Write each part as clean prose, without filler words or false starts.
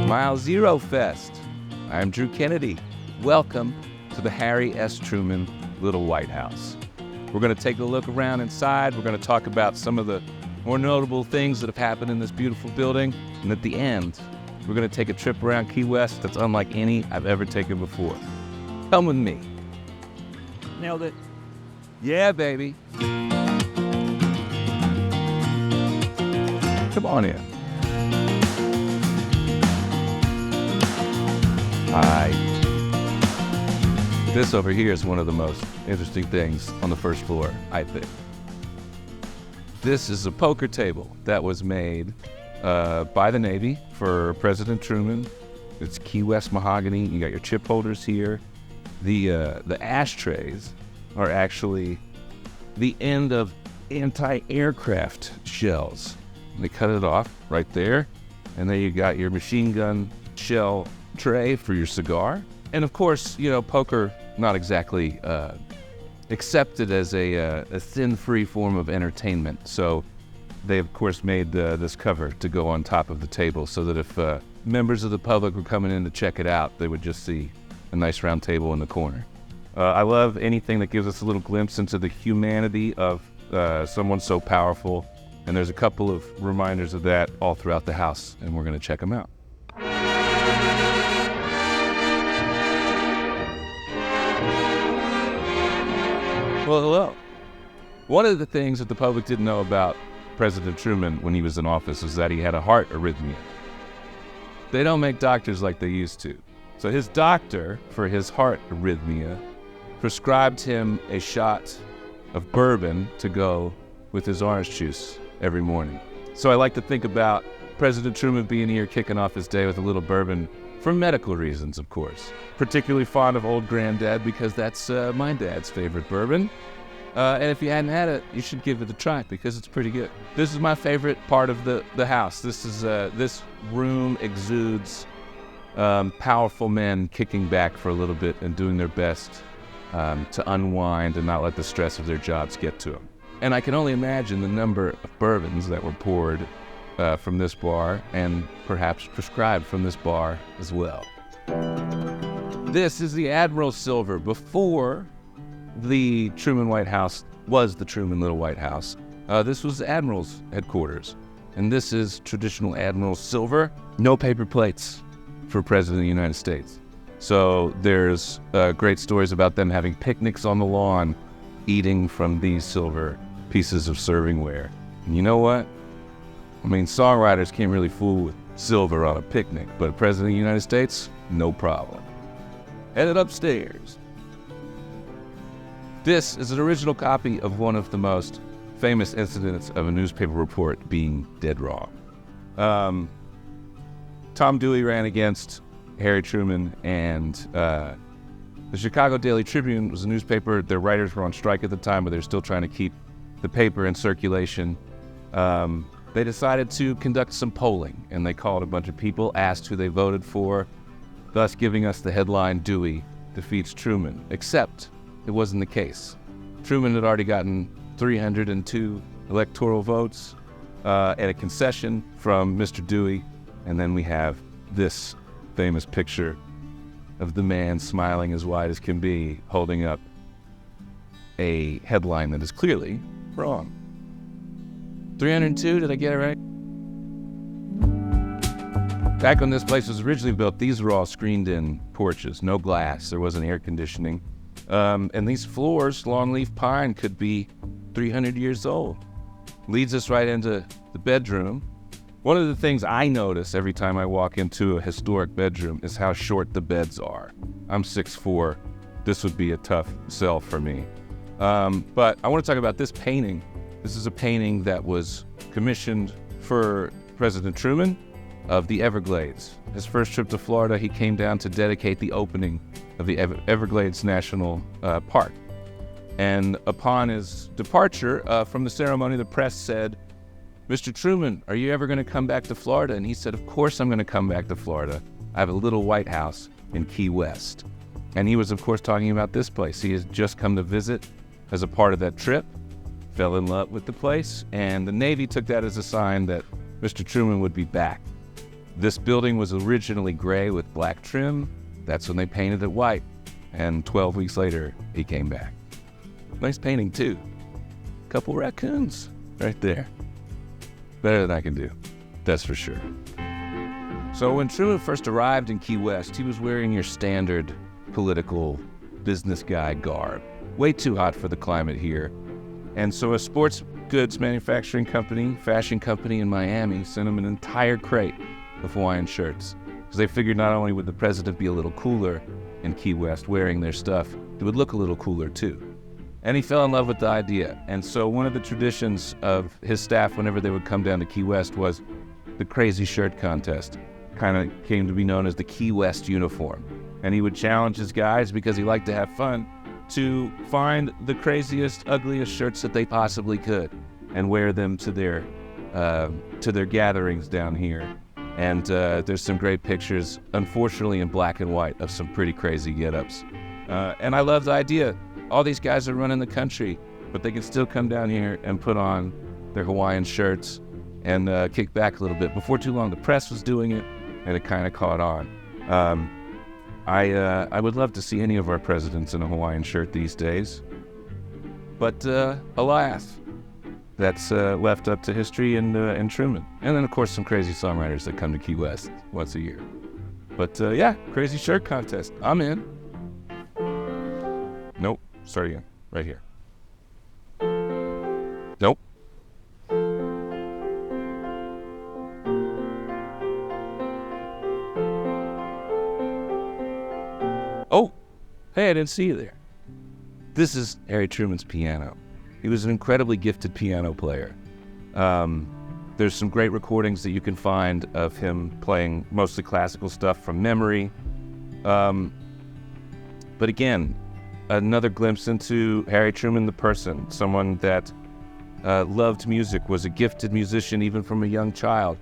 Mile Zero Fest. I'm Drew Kennedy. Welcome to the Harry S. Truman Little White House. We're going to take a look around inside. We're going to talk about some of the more notable things that have happened in this beautiful building. And at the end, we're going to take a trip around Key West that's unlike any I've ever taken before. Come with me. Nailed it. Yeah, baby. Come on in. Hi. This over here is one of the most interesting things on the first floor, I think. This is a poker table that was made by the Navy for President Truman. It's Key West mahogany. You got your chip holders here. The ashtrays are actually the end of anti-aircraft shells. They cut it off right there, and there you got your machine gun shell tray for your cigar. And of course, you know, poker not exactly accepted as a sin-free form of entertainment. So they of course made this cover to go on top of the table so that if members of the public were coming in to check it out, they would just see a nice round table in the corner. I love anything that gives us a little glimpse into the humanity of someone so powerful. And there's a couple of reminders of that all throughout the house, and we're going to check them out. Well, hello. One of the things that the public didn't know about President Truman when he was in office was that he had a heart arrhythmia. They don't make doctors like they used to. So his doctor, for his heart arrhythmia, prescribed him a shot of bourbon to go with his orange juice every morning. So I like to think about President Truman being here kicking off his day with a little bourbon for medical reasons, of course. Particularly fond of Old Granddad because that's my dad's favorite bourbon. And if you hadn't had it, you should give it a try because it's pretty good. This is my favorite part of the house. This room exudes powerful men kicking back for a little bit and doing their best to unwind and not let the stress of their jobs get to them. And I can only imagine the number of bourbons that were poured from this bar and perhaps prescribed from this bar as well. This is the Admiral Silver. Before the Truman White House was the Truman Little White House, this was the Admiral's headquarters. And this is traditional Admiral Silver. No paper plates for President of the United States. So there's great stories about them having picnics on the lawn, eating from these silver pieces of servingware. And you know what? I mean, songwriters can't really fool with silver on a picnic, but President of the United States, no problem. Headed upstairs. This is an original copy of one of the most famous incidents of a newspaper report being dead wrong. Tom Dewey ran against Harry Truman, and the Chicago Daily Tribune was a newspaper. Their writers were on strike at the time, but they're still trying to keep the paper in circulation. They decided to conduct some polling, and they called a bunch of people, asked who they voted for, thus giving us the headline, Dewey defeats Truman. Except it wasn't the case. Truman had already gotten 302 electoral votes and a concession from Mr. Dewey, and then we have this famous picture of the man smiling as wide as can be, holding up a headline that is clearly wrong. 302, did I get it right? Back when this place was originally built, these were all screened-in porches, no glass, there wasn't air conditioning. And these floors, longleaf pine, could be 300 years old. Leads us right into the bedroom. One of the things I notice every time I walk into a historic bedroom is how short the beds are. I'm 6'4". This would be a tough sell for me. But I want to talk about this painting. This is a painting that was commissioned for President Truman of the Everglades. His first trip to Florida, he came down to dedicate the opening of the Everglades National Park. And upon his departure from the ceremony, the press said, "Mr. Truman, are you ever going to come back to Florida?" And he said, "Of course I'm going to come back to Florida. I have a little White House in Key West." And he was, of course, talking about this place. He has just come to visit as a part of that trip, fell in love with the place, and the Navy took that as a sign that Mr. Truman would be back. This building was originally gray with black trim. That's when they painted it white. And 12 weeks later, he came back. Nice painting, too. Couple raccoons right there. Better than I can do, that's for sure. So when Truman first arrived in Key West, he was wearing your standard political business guy garb. Way too hot for the climate here. And so a sports goods manufacturing company, fashion company in Miami, sent him an entire crate of Hawaiian shirts. Because they figured not only would the president be a little cooler in Key West wearing their stuff, it would look a little cooler too. And he fell in love with the idea. And so one of the traditions of his staff whenever they would come down to Key West was the crazy shirt contest. Kind of came to be known as the Key West uniform. And he would challenge his guys, because he liked to have fun, to find the craziest, ugliest shirts that they possibly could and wear them to their gatherings down here. And there's some great pictures, unfortunately in black and white, of some pretty crazy get-ups. And I love the idea. All these guys are running the country, but they can still come down here and put on their Hawaiian shirts and kick back a little bit. Before too long, the press was doing it, and it kind of caught on. I would love to see any of our presidents in a Hawaiian shirt these days. But alas, that's left up to history and Truman. And then, of course, some crazy songwriters that come to Key West once a year. But yeah, crazy shirt contest. I'm in. Nope. Start again. Right here. Nope. Oh, hey, I didn't see you there. This is Harry Truman's piano. He was an incredibly gifted piano player. There's some great recordings that you can find of him playing mostly classical stuff from memory. But again, another glimpse into Harry Truman the person, someone that loved music, was a gifted musician even from a young child.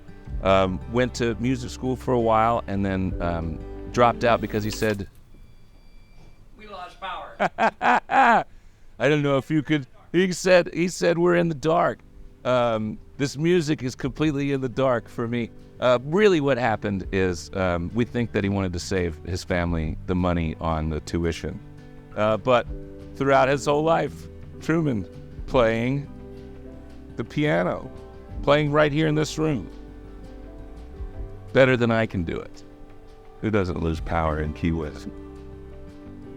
Went to music school for a while and then dropped out because he said, "We lost power." I don't know if you could. He said we're in the dark. This music is completely in the dark for me. Really what happened is we think that he wanted to save his family the money on the tuition. But throughout his whole life, Truman playing the piano, playing right here in this room. Better than I can do it. Who doesn't lose power in Key West?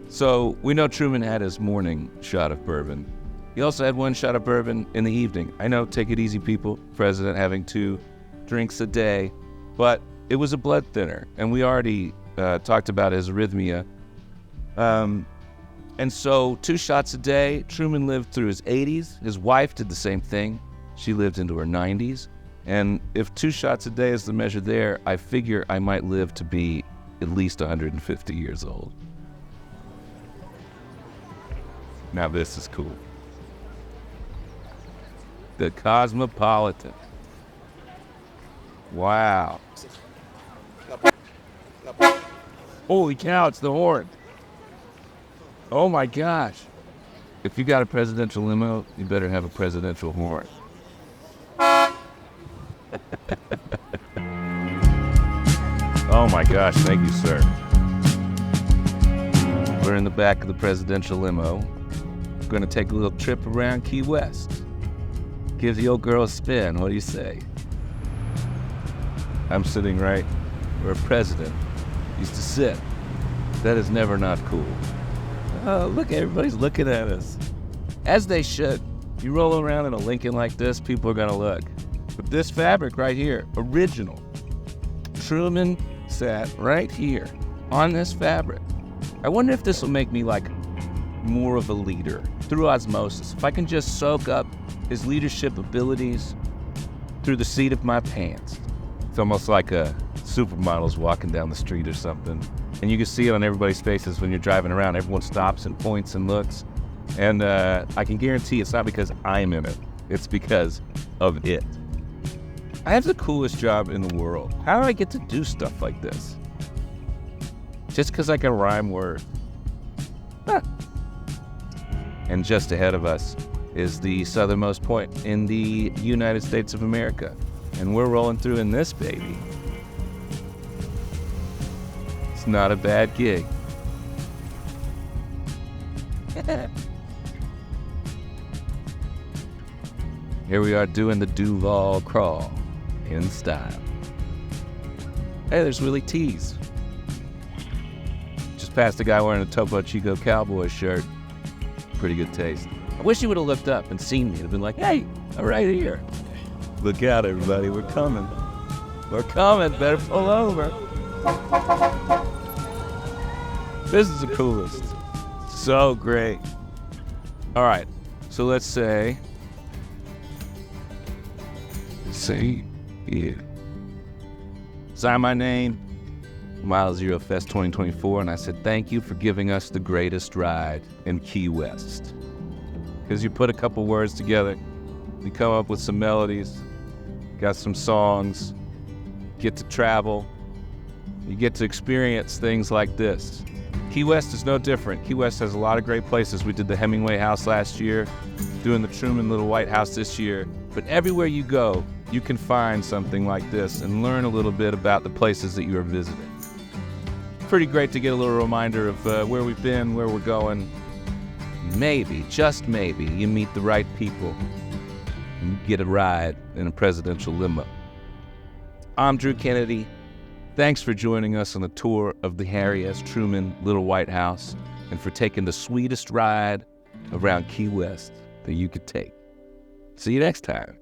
So we know Truman had his morning shot of bourbon. He also had one shot of bourbon in the evening. I know, take it easy, people. President having 2 drinks a day, but it was a blood thinner, and we already talked about his arrhythmia. And so 2 shots a day. Truman lived through his 80s. His wife did the same thing. She lived into her 90s. And if 2 shots a day is the measure there, I figure I might live to be at least 150 years old. Now this is cool. The Cosmopolitan. Wow. Holy cow, it's the horn. Oh my gosh. If you got a presidential limo, you better have a presidential horn. Oh my gosh, thank you, sir. We're in the back of the presidential limo. We're gonna take a little trip around Key West. Give the old girl a spin, what do you say? I'm sitting right where a president used to sit. That is never not cool. Oh, look, everybody's looking at us. As they should. You roll around in a Lincoln like this, people are gonna look. But this fabric right here, original. Truman sat right here on this fabric. I wonder if this will make me like more of a leader through osmosis. If I can just soak up his leadership abilities through the seat of my pants. It's almost like a supermodel's walking down the street or something. And you can see it on everybody's faces when you're driving around. Everyone stops and points and looks. And I can guarantee it's not because I'm in it. It's because of it. I have the coolest job in the world. How do I get to do stuff like this? Just because I can rhyme words. Huh. And just ahead of us is the southernmost point in the United States of America. And we're rolling through in this baby. not a bad gig. Here we are doing the Duval crawl in style. Hey, there's Willie T's. Just passed a guy wearing a Topo Chico cowboy shirt. Pretty good taste. I wish he would have looked up and seen me. He'd have been like, hey, I'm right here. Look out, everybody, we're coming. We're coming, better pull over. This is the coolest. So great. All right, so let's say yeah. Sign my name, Mile Zero Fest 2024, and I said, thank you for giving us the greatest ride in Key West. Because you put a couple words together, you come up with some melodies, got some songs, get to travel, you get to experience things like this. Key West is no different. Key West has a lot of great places. We did the Hemingway House last year, doing the Truman Little White House this year. But everywhere you go, you can find something like this and learn a little bit about the places that you are visiting. Pretty great to get a little reminder of where we've been, where we're going. Maybe, just maybe, you meet the right people and you get a ride in a presidential limo. I'm Drew Kennedy. Thanks for joining us on the tour of the Harry S. Truman Little White House and for taking the sweetest ride around Key West that you could take. See you next time.